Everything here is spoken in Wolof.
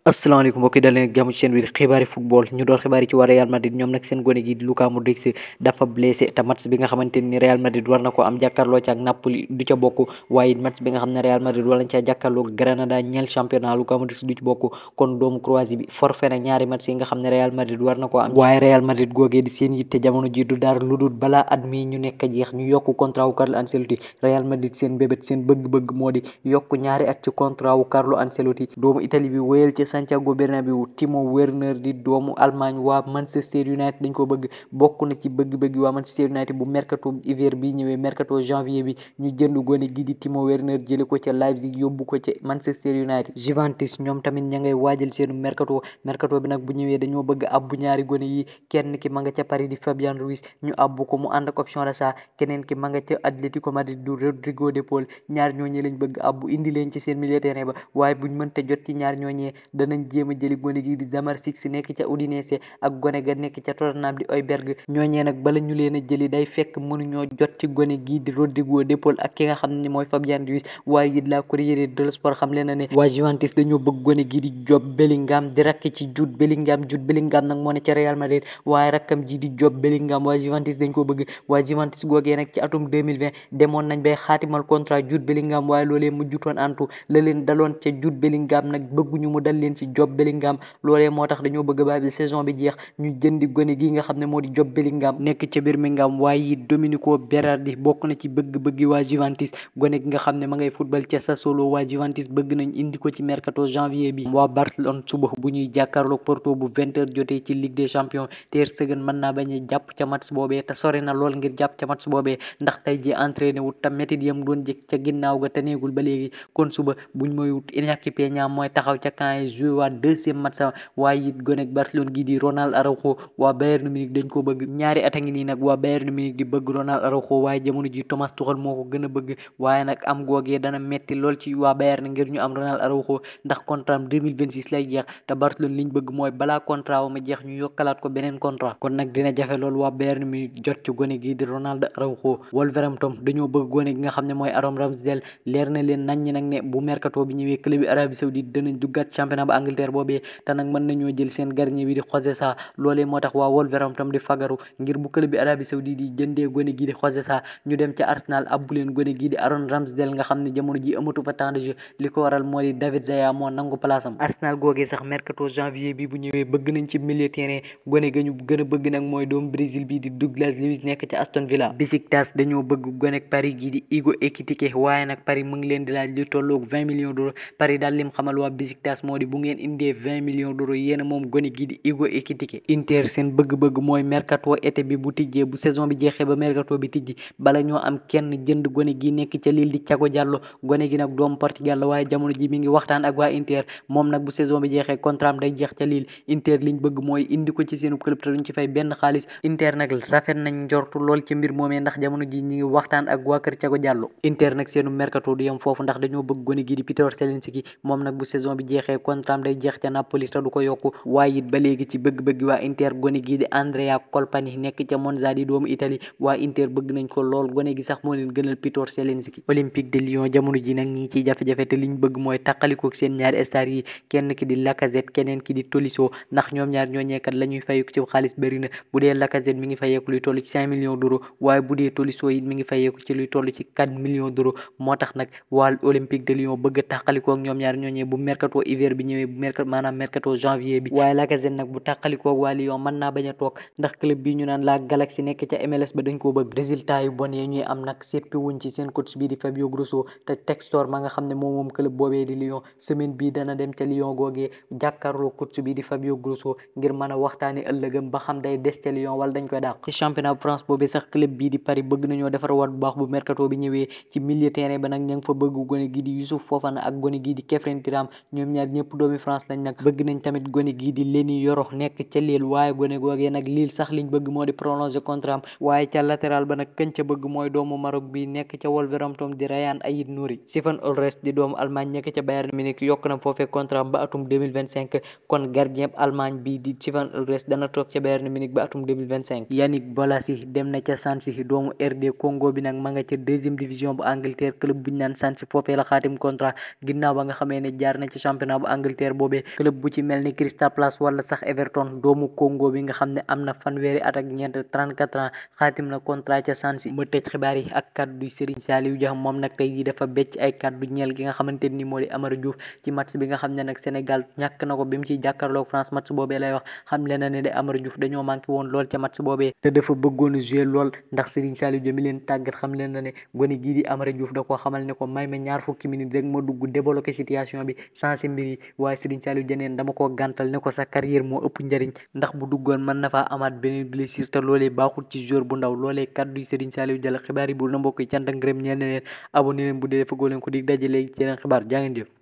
asalaamaaleykum mbokk yi dal leen ak jàmm ci seen biir xibaari football ñu door xibaar yi ci waa Real Madrid ñoom nag seen gone gi di Luka Modric dafa blessé te match bi nga xamante ni Real Madrid war na ko am jàkkaarloo ci ak Napoli du ca bokk waaye match bi nga xam ne Real Madrid war nañ ca jàkkaarloo Granada ñeel championnat Luka Modric du ci bokk kon doomu Croatie bi forfait na ñaari match yi nga xam ne Real Madrid war na ko am waaye Real Madrid googee di seen yitte jamono ji du dara lu dul balaa at mi ñu nekk jeex ñu yokk contrat wu Carlo Ancelotti Real Madrid seen bébét seen bëgg-bëgg moo di yokk ñaari at ci contrat wu Carlo Ancelotti doomu Italie bi wéyal ci Santiago Bernabéu Timo Werner di doomu Allemagne waa Manchester United dañ ko bëgg bokk na ci bëgg-bëgg waa Manchester United bu mercato hiver bi ñëwee mercato janvier bi ñu jënd gone gi di Timo Werner jële ko ca Leipzig yóbbu ko ca Manchester United. Juventus ñoom tamit ña ngay waajal seenu mercato bi nag bu ñëwee dañoo bëgg abbu ñaari gone yi kenn ki ma nga ca Paris di Fabian Ruiz ñu abbu ko mu ànd ak option d'achat keneen ki ma nga ca Atlético Madrid du Rodrigo de Paul ñaar ñooñee lañ bëgg abbu indi leen ci seen milieu terrain ba waaye buñ mënta jot ci ñaar ñooñee danañ jéem a jëli gone gi di Zamalek nekk ca Udinese ak gone ga nekk ca Tottenham di Højbjerg ñooñee nag bala ñu leen a jëli day fekk mënuñoo jot ci gone gi di Rodrigo de Paul ak ki nga xam ne mooy Fabian Ruiz waaye it la Corriere dello Sport xam leen na ne waa Juventus dañoo bëgg gone gi di Jude Bellingham di rakk ci Jude Bellingham nag moo ne ca Real Madrid waaye rakkam ji di Jude Bellingham waa Juventus dañ ko bëgg waa Juventus googee nag ci atum 2020 demoon nañ bay xaatimal contrat Jude Bellingham waaye loolee mujjutoon antu la leen daloon ca Jude Bellingham nag bëgguñu mu dal leen ci Jude Bellingham loolee moo tax dañoo bëgg ba saison bi jeex ñu jëndi gone gi nga xam ne moo di Jude Bellingham nekk ca Birmingham waaye Domenico Berardi bokk na ci bëgg-bëggi waa Juventus gone gi nga xam ne ma ngay football ca Sassuolo waa Juventus bëgg nañ indi ko ci mercato janvier bi waa Barcelone suba bu ñuy jàkkaarloo Porto bu 20h jotee ci Ligue des Champions Ter Stegen mën naa bañ a jàpp ca match boobee te sori na lool ngir jàpp ca match boobee ndax tey ji entraîné wut te métit yam doon jëkk ca ginnaaw ga te neegul ba léegi kon suba buñ mooy wut Iñaki Peña mooy taxaw ca camp yi joué waa deuxième match waaye it gone ak Barcelone gi di Ronald Araujo waa Bayern Munich dañ ko bëgg ñaari at a ngi nii nag waa Bayern Munich di bëgg Ronald Araujo waaye jamono ji Thomas Tuchel moo ko gën a bëgg waaye nag am googee dana metti lool ci waa Bayern ngir ñu am Ronald Araujo ndax contrat am 2026 lay jeex te Barcelone liñ bëgg mooy balaa contrat ma jeex ñu yokkalaat ko beneen contrat kon nag dina jafe lool waa Bayern Munich jot ci gone gi di Ronald Araujo Wolverhampton dañoo bëgg gone gi nga xam ne mooy Aaron Ramsdale leer na leen nañ ñi nag ne bu mercato bi ñëwee club bi Arabie Saoudite danañ duggaat championnat ba Angleterre boobee te nag mën nañoo jël seen gardien bi di José Sa loolee moo tax waa Wolverhampton di fagaru ngir bu club bi Arabie Saoudite yi jëndee gone gi di José Sa ñu dem ca Arsenal abbu leen gone gi di Aaron Ramsdale nga xam ne jamono ji amatu fa temps de jeu li ko waral moo di David Raya moo nangu place am Arsenal googee sax mercato janvier bi bu ñëwee bëgg nañ ci milieu terrain gone ga ñu gën a bëgg nag mooy doomu Brésil bi di Douglas Luiz nekk ca Aston Villa Besiktas dañoo bëgg gone ak Paris gi di Hugo Ekitike waaye nag Paris mu ngi leen di laaj li tolloog 20 millions d'euros Paris daal lim xamal waa Besiktas moo di bu ngeen indee 20 millions d'euros yéena moom gone gi di Hugo Ekitike Inter seen bëgg-bëgg mooy mercato été bi bu tijjee bu saison bi jeexee ba mercato bi tijji bala ñoo am kenn jënd gone gi nekk ca Lille di Thiago Diallo gone gi nag doomu Portugal la waaye jamono ji mi ngi waxtaan ak waa Inter moom nag bu saison bi jeexee contrat am day jeex ca Lille Inter liñ bëgg mooy indi ko ci seenu club te duñ ci fay benn xaalis Inter nag rafet nañ njortu lool ci mbir moomee ndax jamono ji ñi ngi waxtaan ak waa kër Thiago Diallo Inter nag seenu mercato du yem foofu ndax dañoo bëgg gone gi di Peter Zelinski moom nag bu saison bi jeexee contrat am day jeex ca Napoli te du ko yokku waaye it ba léegi ci bëgg-bëgg waa Inter gone gi di Andrea Colpani nekk ca Monza di doomu Italie waa Inter bëgg nañ ko lool gone gi sax moo leen gënal Peter Zelinski Olympique de Lyon jamono ji nag ñi ciy jafe-jafe te liñ bëgg mooy tàqalikook seen ñaari star yi kenn ki di Lacazette keneen ki di Tolisso ndax ñoom ñaar ñoo ñeekat la ñuy fayeeku ci xaalis bëri na bu dee Lacazette mi ngi fayeeku luy toll ci 5 millions d'euros waaye bu dee Tolisso it mi ngi fayeeku ci luy toll ci 4 millions d'euros moo tax nag waa Olympique de Lyon bëgg a tàqalikook ñoom ñaar ñooñee bu mercato hiver bi ñëwee bu maanaam mercato janvier bi waaye Lacazette nag bu tàqalikook waa Lyon mën naa bañ a toog ndax club bi ñu naan la Galaxy nekk ca MLS ba dañ koo bëgg résultat yu bon yi ñuy am nag seppi wuñ ci seen coach bi di Fabio Grosso te Textor ma nga xam ne moom club boobee di Lyon semaine bii dana dem ca Lyon googee jàkkaarloo coach bi di Fabio Grosso ngir mën a waxtaane ëllëgam ba xam day des ca Lyon wala dañ koy dàq ci championnat France boobee sax club bii di Paris bëgg nañoo defar waat bu baax bu mercato bi ñëwee ci milieu terrain ba nag ña ngi fa bëgg gone gi di Youssouf Fofana ak gone gi di Khéphren Thuram ñoom ñaar ñëpp doomi France lañ nag bëgg nañ tamit gone gi di Leny Yoro nekk ca Lille waaye gone googee nag Lille sax liñ bëgg moo di prolonger contrat am waaye ca latéral ba nag kañ ca bëgg mooy doomu Maroc bi nekk ca Wolverhampton di Ryan Aït Nouri Stefan Ulreich di doomu Allemagne nekk ca Bayern Munich yokk na foofee contrat ba atum 2025 kon gardien Allemagne bi di Stefan Ulreich dana toog ca Bayern Munich ba atum 2025 Yannick Bolasie dem na ca Swansea doomu RD Congo bi nag ma nga ca deuxième division bu Angleterre club bu ñu naan Swansea foofee la xaatim contrat ginnaaw ba nga xamee ne jaar na ci championnat bu Angleterre Angleterre boobee. Club bu ci mel ni Crystal Palace wala sax Everton doomu Congo bi nga xam ne am na fanweeri at ak ñeent 34 ans xaatim na contrat ca Swansea. ma tëj xibaar yi ak kaddu Serigne Saliou Dia moom nag tey jii dafa becc ay kaddu ñeel gi nga xamante ni moo di Amara Diouf ci match bi nga xam ne nag Sénégal ñàkk na ko bi mu ciy jàkkaarloog France. match boobee lay wax xam le na ne de Amara Diouf dañoo manqué woon lool ca match boobee te dafa bëggoon a jouer lool ndax Serigne Saliou Dia mi leen tàggat xam leen na ne gone gii di Amara Diouf da koo xamal ne ko may ma ñaar fukki minutes rek ma dugg débloqué situation bi sensé mbir yi waaye Serigne Saliou Dia neen dama koo gàntal ne ko sa carrière moo ëpp njëriñ ndax bu duggoon mën na faa amaat beneen blessure te loolee baaxul ci joueur bu ndaw loolee kaddu Serigne Saliou Dia la xibaar yi bu na mbokk yi cant ak ngërëm ñeel na leen abonné leen bu dee defagoo leen ko dig daje léegi ci yeneen xibaar jaa ngeen jëf